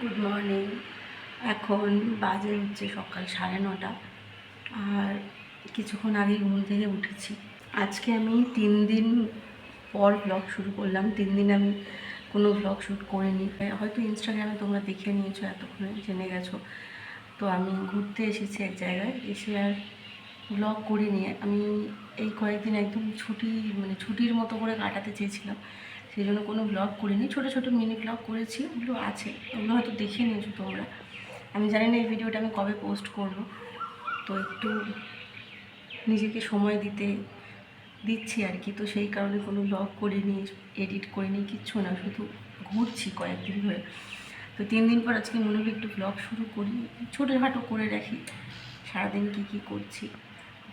Good morning. এখন বাজে হচ্ছে সকাল 9:30 আর কিছুক্ষণ আগে ঘুম থেকে উঠেছি। আজকে আমি 3 দিন পর ব্লগ শুরু করলাম। 3 দিন আমি কোনো ব্লগ শ্যুট করিনি। হয়তো ইনস্টাগ্রামে তোমরা দেখে নিয়েছো, এতক্ষণে জেনে গেছো। তো আমি ঘুরতে এসেছি এক জায়গায়, এসে আর ব্লগ করিনি। আমি এই কয়েকদিন একদম ছুটির মতো করে কাটাতে চেয়েছিলাম, সেই জন্য কোনো ব্লগ করিনি। ছোটো ছোটো মিনি ব্লগ করেছি, ওগুলো আছে, ওগুলো হয়তো দেখে নিয়েছো তোমরা। আমি জানি না এই ভিডিওটা আমি কবে পোস্ট করব, তো একটু নিজেকে সময় দিচ্ছি আর কি। তো সেই কারণে কোনো ব্লগ করিনি, এডিট করিনি, কিচ্ছু না, শুধু ঘুরছি কয়েকদিন ধরে। তো 3 দিন পর আজকে মনে হলো একটু ব্লগ শুরু করি, ছোটোখাটো করে রাখি সারাদিন কী করছি।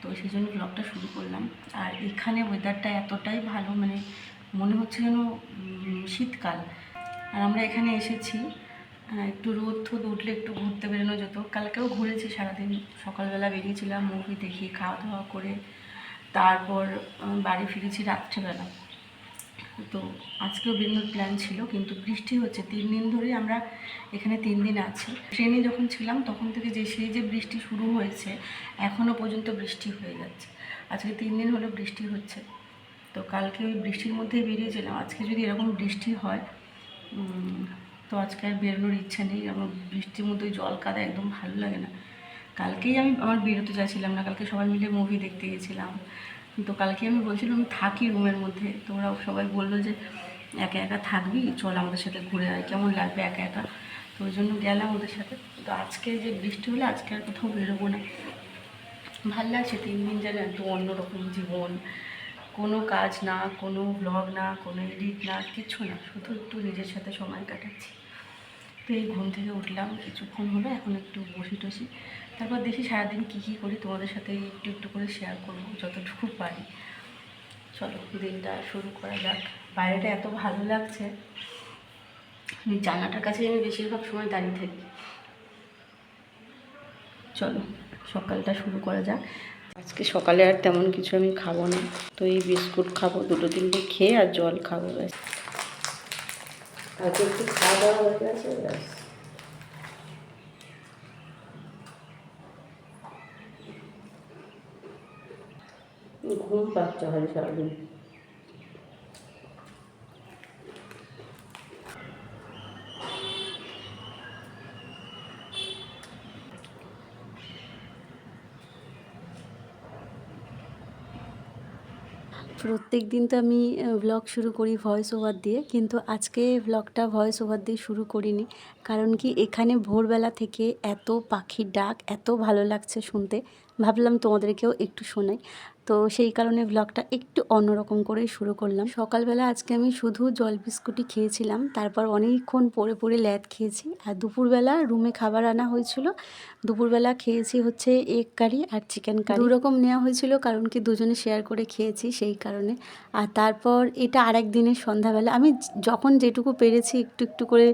তো সেই জন্য ব্লগটা শুরু করলাম। আর এখানে ওয়েদারটা এতটাই ভালো, মনে হচ্ছে যেন শীতকাল। আর আমরা এখানে এসেছি, একটু রোদ উঠলে একটু ঘুরতে বেরোনো যেত। কালকেও ঘুরেছি সারাদিন, সকালবেলা বেরিয়েছিলাম মুভি দেখি, খাওয়া দাওয়া করে তারপর বাড়ি ফিরেছি রাত্রেবেলা। তো আজকেও বেরোনোর প্ল্যান ছিল, কিন্তু বৃষ্টি হচ্ছে 3 দিন ধরেই। আমরা এখানে 3 দিন আছি। ট্রেনে যখন ছিলাম তখন থেকে সেই যে বৃষ্টি শুরু হয়েছে, এখনও পর্যন্ত বৃষ্টি হয়ে যাচ্ছে। আজকে 3 দিন হলো বৃষ্টি হচ্ছে। তো কালকে ওই বৃষ্টির মধ্যেই বেরিয়েছিলাম। আজকে যদি এরকম বৃষ্টি হয় তো আজকে আর বেরোনোর ইচ্ছা নেই। আমার বৃষ্টির মধ্যে জল কাদা একদম ভালো লাগে না। কালকেই আমার বেরোতে চাইছিলাম না, কালকে সবাই মিলে মুভি দেখতে গেছিলাম। তো কালকে আমি বলছিলাম আমি থাকি রুমের মধ্যে, তো ওরা সবাই বললো যে একা একা থাকবি, চল আমাদের সাথে ঘুরে আয়, কেমন লাগবে একা একা। তো ওই জন্য গেলাম ওদের সাথে। তো আজকে যে বৃষ্টি হলে আজকে আর কোথাও বেরোবো না। ভাল লাগছে 3 দিন যেন একটু অন্যরকম জীবন। কোনো কাজ না, কোনো ব্লগ না, কোনো এডিট না, কিছু না, শুধু একটু নিজের সাথে সময় কাটাচ্ছি। তো এই ঘুম থেকে উঠলাম কিছুক্ষণ হলো, এখন একটু বসি টসি, তারপর দেখি সারাদিন কী করি, তোমাদের সাথে একটু একটু করে শেয়ার করবো যতটুকু পারি। চলো দিনটা শুরু করা যাক। বাইরেটা এত ভালো লাগছে, জানলাটার কাছে আমি বেশিরভাগ সময় দাঁড়িয়ে থাকি। চলো সকালটা শুরু করা যাক। আজকে সকালে আর তেমন কিছু আমি খাবো না, তো এই বিস্কুট খাবো, 2-3টে খেয়ে আর জল খাবো ব্যাস। আজকে একটু খাওয়া দাওয়া হয়ে গেছে ব্যাস। ঘুম পাচ্ছে হয় সারাদিন। প্রত্যেক দিন তো আমি ব্লগ শুরু করি ভয়েস ওভার দিয়ে, কিন্তু আজকে ব্লগটা ভয়েস ওভার দিয়ে শুরু করিনি। কারণ কি, এখানে ভোরবেলা থেকে এত পাখির ডাক, এত ভালো লাগছে শুনতে, ভাবলাম তোমাদেরকেও একটু শোনাই। তো সেই কারণে ব্লগটা একটু অন্যরকম করেই শুরু করলাম। সকালবেলা আজকে আমি শুধু জল বিস্কুটই খেয়েছিলাম, তারপর অনেকক্ষণ পরে পরে ল্যাদ খেয়েছি। আর দুপুরবেলা রুমে খাবার আনা হয়েছিল, দুপুরবেলা খেয়েছি হচ্ছে এগ কারি আর চিকেন কারি। 2 রকম নেওয়া হয়েছিল, কারণ কি দুজনে শেয়ার করে খেয়েছি সেই কারণে। আর তারপর এটা আরেক দিনের সন্ধ্যাবেলা আমি যখন যেটুকু পেরেছি একটু একটু করে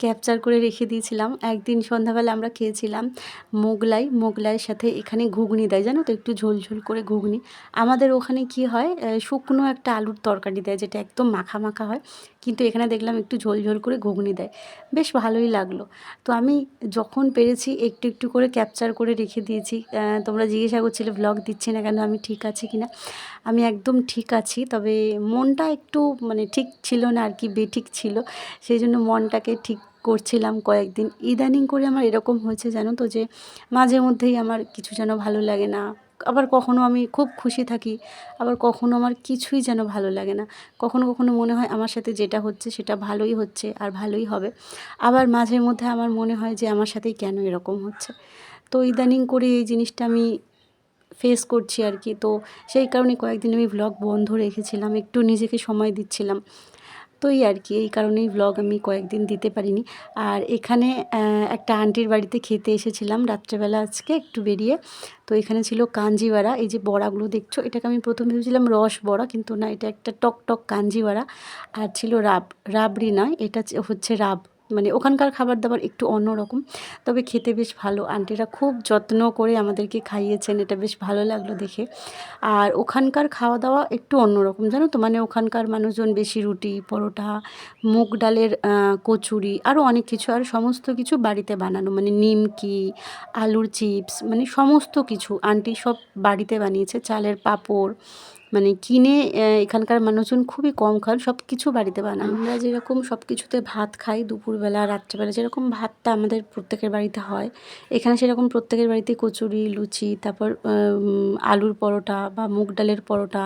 ক্যাপচার করে রেখে দিয়েছিলাম। একদিন সন্ধ্যাবেলা আমরা খেয়েছিলাম মোগলাইয়ের সাথে এখানে ঘুগনি দেয়, জানো তো, একটু ঝোল ঝোল করে ঘুগনি। আমাদের ওখানে কি হয়, শুকনো একটা আলুর তরকারি দেয় যেটা একদম মাখা মাখা হয়, কিন্তু এখানে দেখলাম একটু ঝোল ঝোল করে ঘুগনি দেয়, বেশ ভালোই লাগলো। তো আমি যখন পেরেছি একটু একটু করে ক্যাপচার করে রেখে দিয়েছি। তোমরা জিজ্ঞাসা করছিলে ব্লগ দিচ্ছি না কেন, আমি ঠিক আছি কিনা। আমি একদম ঠিক আছি, তবে মনটা একটু মানে ঠিক ছিল না আর কি, বেঠিক ছিল, সেই জন্য মনটাকে ঠিক করছিলাম কয়েকদিন। ইদানিং করে আমার এরকম হয়েছে জানো তো, যে মাঝে মধ্যেই আমার কিছু যেন ভালো লাগে না, আবার কখনো আমি খুব খুশি থাকি, আবার কখনো আমার কিছুই যেন ভালো লাগে না। কখনো কখনো মনে হয় আমার সাথে যেটা হচ্ছে সেটা ভালোই হচ্ছে আর ভালোই হবে, আবার মাঝে মধ্যে আমার মনে হয় যে আমার সাথেই কেন এরকম হচ্ছে। তো ইদানিং করে এই জিনিসটা আমি ফেস করছি আর কি। তো সেই কারণে কয়েকদিন আমি ব্লগ বন্ধ রেখেছিলাম, একটু নিজেকে সময় দিচ্ছিলাম। তো এই আর কি, এই কারণেই ব্লগ আমি কয়েকদিন দিতে পারিনি। আর এখানে একটা আন্টির বাড়িতে খেতে এসেছিলাম রাত্রেবেলা আজকে একটু বেরিয়ে। তো এখানে ছিল কাঞ্জি বড়া, এই যে বড়াগুলো দেখছো, এটাকে আমি প্রথম ভেবেছিলাম রস বড়া, কিন্তু না, এটা একটা টক টক কাঞ্জি বড়া। আর ছিল রাবড়ি নয়, এটা হচ্ছে রাব। মানে ওখানকার খাবার দাবার একটু অন্যরকম, তবে খেতে বেশ ভালো। আন্টিরা খুব যত্ন করে আমাদেরকে খাইয়েছেন, এটা বেশ ভালো লাগলো দেখে। আর ওখানকার খাওয়া দাওয়া একটু অন্যরকম, জানো তো, মানে ওখানকার মানুষজন বেশি রুটি পরোটা, মুগ ডালের কচুরি, আরও অনেক কিছু, আর সমস্ত কিছু বাড়িতে বানানো, মানে নিমকি, আলুর চিপস, মানে সমস্ত কিছু আন্টি সব বাড়িতে বানিয়েছে। চালের পাঁপড়, মানে কিনে এখানকার মানুষজন খুবই কম খান, সব কিছু বাড়িতে বানানো। আমরা যেরকম সব কিছুতে ভাত খাই দুপুরবেলা রাত্রেবেলা, যেরকম ভাতটা আমাদের প্রত্যেকের বাড়িতে হয়, এখানে সেরকম প্রত্যেকের বাড়িতে কচুরি, লুচি, তারপর আলুর পরোটা বা মুগ ডালের পরোটা,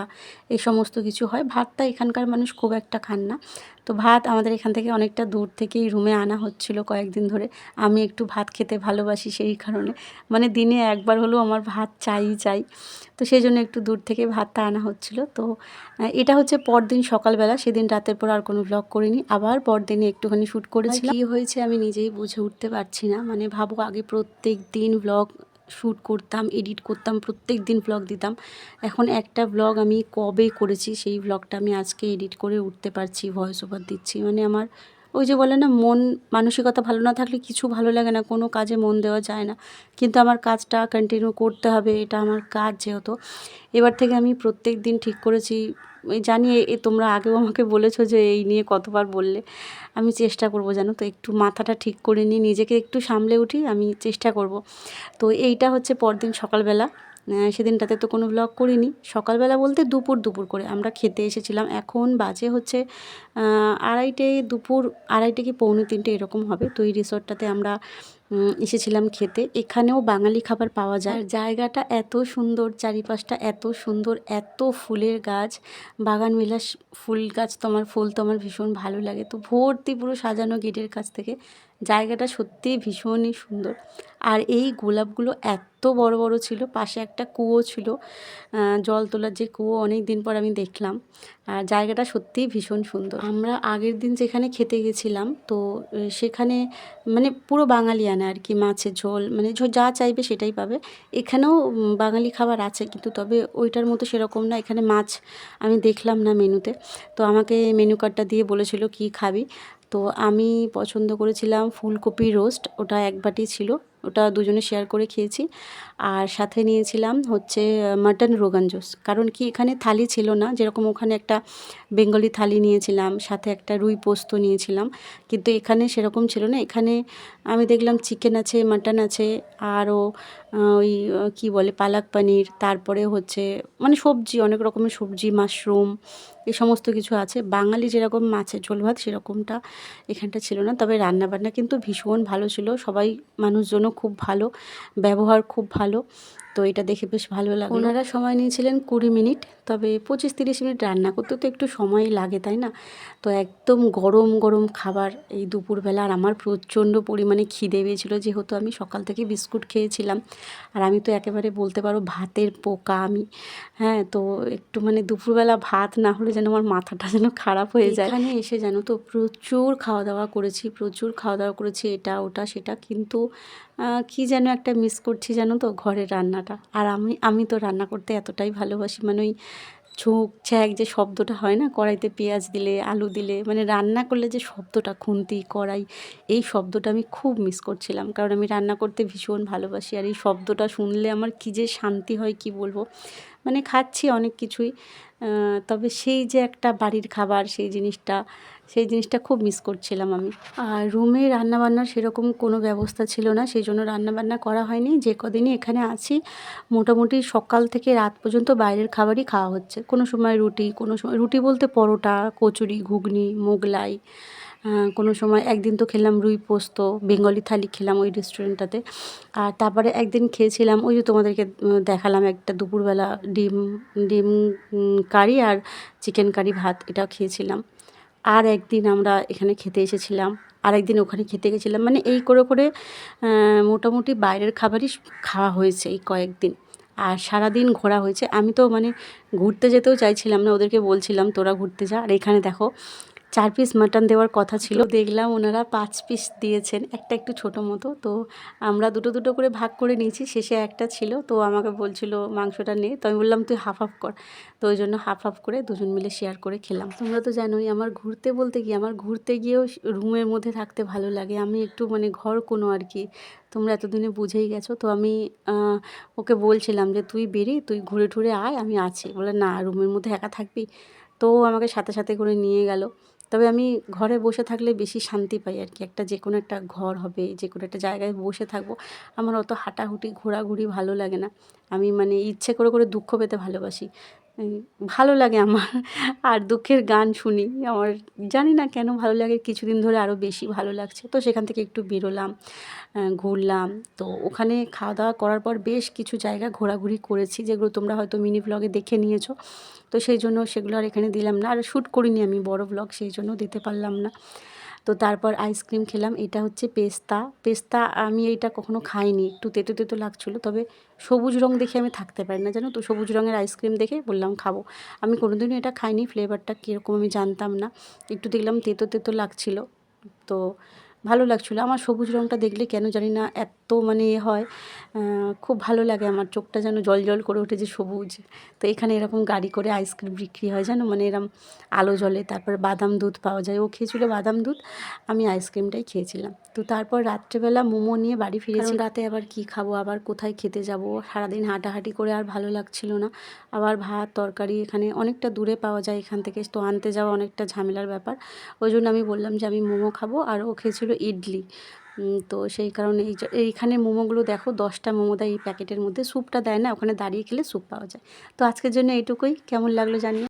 এই সমস্ত কিছু হয়। ভাতটা এখানকার মানুষ খুব একটা খান না। তো ভাত আমাদের এখান থেকে অনেকটা দূর থেকেই রুমে আনা হচ্ছিল কয়েকদিন ধরে। আমি একটু ভাত খেতে ভালোবাসি সেই কারণে, মানে দিনে একবার হলেও আমার ভাত চাই। তো সেই জন্য একটু দূর থেকে ভাতটা আনা হচ্ছিল। তো এটা হচ্ছে পরদিন সকালবেলা, সেদিন রাতের পর আর কোনো ব্লগ করিনি, আবার পরদিনে একটুখানি শ্যুট করেছিলাম। কী হয়েছে আমি নিজেই বুঝে উঠতে পারছি না। মানে ভাবো, আগে প্রত্যেক দিন ব্লগ শ্যুট করতাম, এডিট করতাম, প্রত্যেক দিন ব্লগ দিতাম। এখন একটা ব্লগ আমি কবে করেছি, সেই ব্লগটা আমি আজকে এডিট করে উঠতে পারছি, ভয়েস ওভার দিচ্ছি। মানে আমার ওই যে বলে না, মন মানসিকতা ভালো না থাকলে কিছু ভালো লাগে না, কোনো কাজে মন দেওয়া যায় না। কিন্তু আমার কাজটা কন্টিনিউ করতে হবে, এটা আমার কাজ যেহেতু। এবার থেকে আমি প্রত্যেক দিন ঠিক করেছি জানি তোমরা আগেও আমাকে বলেছো যে এই নিয়ে কতবার বললে। আমি চেষ্টা করব জানো তো, একটু মাথাটা ঠিক করে নিয়ে নিজেকে একটু সামলে উঠি, আমি চেষ্টা করব। তো এইটা হচ্ছে পরদিন সকালবেলা। সেদিনটাতে তো কোনো ব্লগ করিনি। সকালবেলা বলতে দুপুর করে আমরা খেতে এসেছিলাম। এখন বাজে হচ্ছে 2:30, দুপুর 2:30 কি 2:45 এরকম হবে। তো এই রিসর্টটাতে আমরা এসেছিলাম খেতে। এখানেও বাঙালি খাবার পাওয়া যায়। আর জায়গাটা এত সুন্দর, চারিপাশটা এত সুন্দর, এত ফুলের গাছ, বাগান বিলাস ফুল গাছ। ফুল তো আমার ভীষণ ভালো লাগে। তো ভর্তি পুরো সাজানো গেটের কাছ থেকে। জায়গাটা সত্যিই ভীষণই সুন্দর। আর এই গোলাপগুলো এত বড় বড় ছিল। পাশে একটা কুয়ো ছিল, জল তোলার যে কুয়ো, অনেক দিন পর আমি দেখলাম। আর জায়গাটা সত্যিই ভীষণ সুন্দর। আমরা আগের দিন যেখানে খেতে গেছিলাম, তো সেখানে মানে পুরো বাঙালিয়ানা আর কি, মাছের ঝোল, মানে যা চাইবে সেটাই পাবে। এখানেও বাঙালি খাবার আছে, কিন্তু তবে ওইটার মতো সেরকম না। এখানে মাছ আমি দেখলাম না মেনুতে। তো আমাকে মেনু কার্ডটা দিয়ে বলেছিল কি খাবি। তো আমি পছন্দ করেছিলাম ফুলকপি রোস্ট, ওটা 1 বাটি ছিল, ওটা দুজনে শেয়ার করে খেয়েছি। আর সাথে নিয়েছিলাম হচ্ছে মাটন রোগান জোশ। কারণ কি এখানে থালি ছিল না, যেরকম ওখানে একটা বেঙ্গলি থালি নিয়েছিলাম, সাথে একটা রুই পোস্ত নিয়েছিলাম, কিন্তু এখানে সেরকম ছিল না। এখানে আমি দেখলাম চিকেন আছে, মাটন আছে, আরও ওই কী বলে পালক পনির, তারপরে হচ্ছে মানে সবজি, অনেক রকমের সবজি, মাশরুম, এই সমস্ত কিছু আছে। বাঙালি যেরকম মাছের ঝোল ভাত সেরকমটা এখানটা ছিল না। তবে রান্নাবান্না কিন্তু ভীষণ ভালো ছিল। সবাই মানুষজনও খুব ভালো, ব্যবহার খুব ভালো। তো এটা দেখে বেশ ভালো লাগলো। ওনারা সময় নিয়েছিলেন 20 মিনিট, তবে 25-30 মিনিট রান্না করতে তো একটু সময় লাগে, তাই না? তো একদম গরম গরম খাবার এই দুপুরবেলা। আর আমার প্রচণ্ড পরিমাণে খিদে পেয়েছিলো, যেহেতু আমি সকাল থেকে বিস্কুট খেয়েছিলাম। আর আমি তো একেবারে বলতে পারো ভাতের পোকা আমি। হ্যাঁ, তো একটু মানে দুপুরবেলা ভাত না হলে যেন আমার মাথাটা যেন খারাপ হয়ে যায়। এখানে এসে জানো তো প্রচুর খাওয়া দাওয়া করেছি, এটা ওটা সেটা, কিন্তু কী যেন একটা মিস করছি জানো তো, ঘরের রান্নাটা। আর আমি তো রান্না করতে এতটাই ভালোবাসি, মানে ওই ঝোঁক ছ্যাঁক যে শব্দটা হয় না, কড়াইতে পেঁয়াজ দিলে, আলু দিলে, মানে রান্না করলে যে শব্দটা, খুন্তি কড়াই, এই শব্দটা আমি খুব মিস করছিলাম। কারণ আমি রান্না করতে ভীষণ ভালোবাসি, আর এই শব্দটা শুনলে আমার কী যে শান্তি হয় কি বলবো। মানে খাচ্ছি অনেক কিছুই, তবে সেই যে একটা বাড়ির খাবার, সেই জিনিসটা খুব মিস করছিলাম আমি। আর রুমে রান্নাবান্নার সেরকম কোনো ব্যবস্থা ছিল না, সেই জন্য রান্নাবান্না করা হয়নি। যে কদিনই এখানে আছি মোটামুটি সকাল থেকে রাত পর্যন্ত বাইরের খাবারই খাওয়া হচ্ছে। কোনো সময় রুটি, কোনো সময় রুটি বলতে পরোটা, কচুরি, ঘুগনি, মোগলাই। কোনো সময় একদিন তো খেলাম রুই পোস্ত, বেঙ্গলি থালি খেলাম ওই রেস্টুরেন্টটাতে। আর তারপরে একদিন খেয়েছিলাম ওই যে তোমাদেরকে দেখালাম একটা দুপুরবেলা ডিম ডিম কারি আর চিকেন কারি ভাত, এটাও খেয়েছিলাম। আর একদিন আমরা এখানে খেতে এসেছিলাম, আর একদিন ওখানে খেতে গেছিলাম। মানে এই করে করে মোটামুটি বাইরের খাবারই খাওয়া হয়েছে এই কয়েকদিন। আর সারাদিন ঘোরা হয়েছে। আমি তো মানে ঘুরতে যেতেও চাইছিলাম না, ওদেরকে বলছিলাম তোরা ঘুরতে যা। আর এখানে দেখো 4 পিস মাটন দেওয়ার কথা ছিল, দেখলাম ওনারা 5 পিস দিয়েছেন, একটা একটু ছোটো মতো। তো আমরা দুটো করে ভাগ করে নিয়েছি, শেষে একটা ছিল। তো আমাকে বলছিল মাংসটা নে, তো আমি বললাম তুই হাফ হাফ কর। তো ওই জন্য হাফ হাফ করে দুজন মিলে শেয়ার করে খেলাম। তোমরা তো জানোই আমার ঘুরতে গিয়েও রুমের মধ্যে থাকতে ভালো লাগে। আমি একটু মানে ঘর কোনো আর কি, তোমরা এতদিনে বুঝেই গেছো। তো আমি ওকে বলছিলাম যে তুই তুই ঘুরে টুরে আয়, আমি আছি। বলে না, রুমের মধ্যে একা থাকবি। তো ও আমাকে সাথে সাথে করে নিয়ে গেল। তবে আমি ঘরে বসে থাকলে বেশি শান্তি পাই আর কি। যে কোনো একটা ঘর হবে, যে কোনো একটা জায়গায় বসে থাকবো। আমার অত হাঁটাহুটি ঘোরাঘুরি ভালো লাগে না। আমি মানে ইচ্ছে করে করে দুঃখ পেতে ভালোবাসি। ভালো লাগে আমার। আর দুঃখের গান শুনি। আমার জানি না কেন ভালো লাগে, কিছুদিন ধরে আরও বেশি ভালো লাগছে। তো সেখান থেকে একটু বেরোলাম, ঘুরলাম। তো ওখানে খাওয়া দাওয়া করার পর বেশ কিছু জায়গা ঘোরাঘুরি করেছি, যেগুলো তোমরা হয়তো মিনি ব্লগে দেখে নিয়েছো। তো সেই জন্য সেগুলো আর এখানে দিলাম না। আর শ্যুট করিনি আমি বড় ব্লগ, সেই জন্য দিতে পারলাম না। তো তারপর আইসক্রিম খেলাম। এটা হচ্ছে পেস্তা। আমি এইটা কখনো খাইনি, একটু তেতো তেতো লাগছিলো। তবে সবুজ রং দেখে আমি থাকতে পারি না জানো তো, সবুজ রঙের আইসক্রিম দেখে বললাম খাবো। আমি কোনোদিনও এটা খাইনি, ফ্লেভারটা কীরকম আমি জানতাম না। একটু দেখলাম তেতো তেতো লাগছিলো। তো ভালো লাগছিলো। আমার সবুজ রঙটা দেখলে কেন জানি না এত মানে হয়, খুব ভালো লাগে, আমার চোখটা যেন জল করে ওঠে যে সবুজ। তো এখানে এরকম গাড়ি করে আইসক্রিম বিক্রি হয় জানো, মানে এরম আলো জ্বলে, তারপর বাদাম দুধ পাওয়া যায়। ও খেয়েছিল বাদাম দুধ, আমি আইসক্রিমটাই খেয়েছিলাম। তো তারপর রাত্রেবেলা মোমো নিয়ে বাড়ি ফিরেছি। রাতে আবার কি খাবো, আবার কোথায় খেতে যাব, সারাদিন হাঁটাহাঁটি করে আর ভালো লাগছিল না। আবার ভাত তরকারি এখানে অনেকটা দূরে পাওয়া যায় এখান থেকে, তো আনতে যাওয়া অনেকটা ঝামেলার ব্যাপার। ওই জন্য আমি বললাম যে আমি মোমো খাবো, আর ও খেয়েছিল ইডলি। তো সেই কারণে এইখানে মোমোগুলো দেখো 10টা মোমো দেয় এই প্যাকেটের মধ্যে, স্যুপটা দেয় না, ওখানে দাঁড়িয়ে খেলে স্যুপ পাওয়া যায়। তো আজকের জন্য এইটুকুই, কেমন লাগলো জানিও।